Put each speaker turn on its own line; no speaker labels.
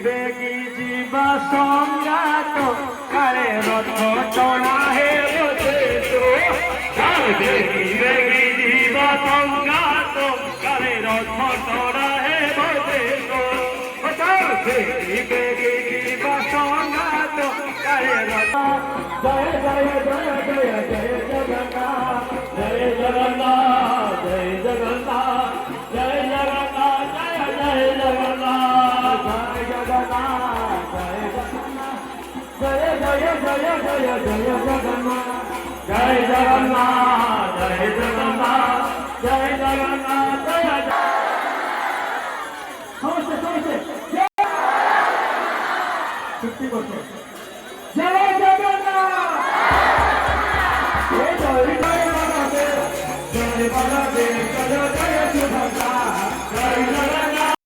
बेगी जीवा संगात करे रथ टणा हे बेगी बेगी जीवा संगात करे रथ टणा हे बेगी बेगी जीवा संगात करे रथ जय जय जय जय जय जगन्नाथ जय जगन्नाथ जय जगन्नाथ जय जगन्नाथ जय जय जगन्नाथ जय जगन्नाथ जय जय जय जय जय जगन्नाथ जय जगन्नाथ जय जगन्नाथ जय जगन्नाथ जय समझते समझते छुट्टी करते जय जगन्नाथ जय जय जय जय जय